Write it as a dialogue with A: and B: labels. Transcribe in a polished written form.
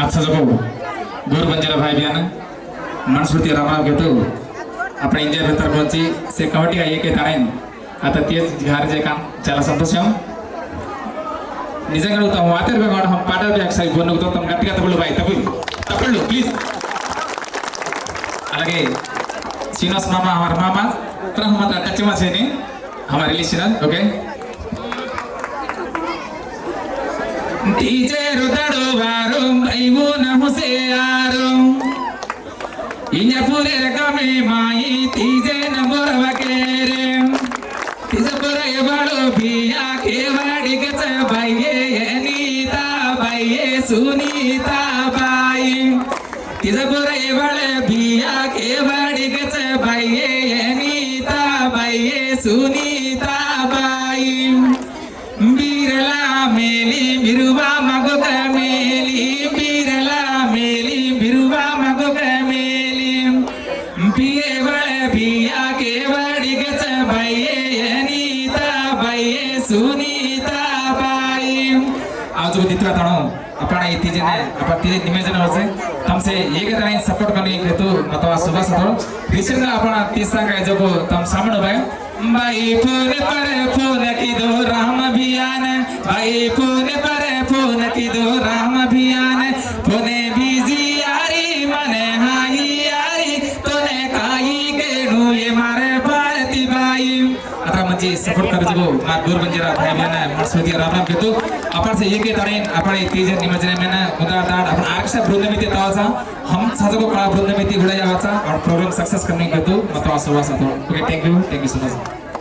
A: आजचा जो गोर बंजारा भाई बहन मनस्मृती रामराव घेतो आपण इंडिया बेहतर कोणची से कमिटी का एक तारेन आता तेज घर जे काम చాలా సంతోషం నిజంగా అడుగుతాం వాటర్ కూడా हम పాట ఒకసారి ఫోన్ అవుతాం గట్టిగా తప్పులు బాయ్ తప్పులు ప్లీజ్ అలాగే శ్రీనివాస్ మామ हमारा मामा तरह हम टच में से नहीं हमारे लिसनर ओके डीजे रुदड़ो वारो भाईवो न हुसे आरो इन्या पूरे रकमे माई तीजे न बोरवा केरे तीजे बोरे बाळो बिया के वाडी गच बाईये नीता बाईये सुनीता बाई तीजे बोरे बाळे बिया के वाडी गच बाईये नीता बाईये सुनीता बाई बिरला मेली बिरुवा मगोग मेली बिरला मेली बिरुवा मगोग मेली पिये बळ बिया के वाडी गच बाईये नीता बाईये सुनीता बाई आज जो दित्रा तणो आपण इथे जने आपण तिथे नियोजन होते तुमसे एक जण सपोर्ट करने हेतु मतवा सुबह सतो रिसेंट आपण तीसरा काय जो तुम सामने भाई बाई फोन पर फोन की दो राम अभियान बाई फोन पर फोन की दो राम अभियान फोने बिजी यारी मने हाई यारी तोने काई के नु ये मारे भारती बाई आता म्हणजे सपोर्ट कर जो मार गोर बंजारा भाई बहन मनस्मृती रामराव घेतो आपण से एक तारेन आपण तीज निमंत्रण में ना मुदादार आपण आरक्षा बृंदमिती तावाचा हम साजको कळा बृंदमिती घोडा जावाचा और प्रोग्राम सक्सेस करने घेतो मतवा सुवास okay thank you so much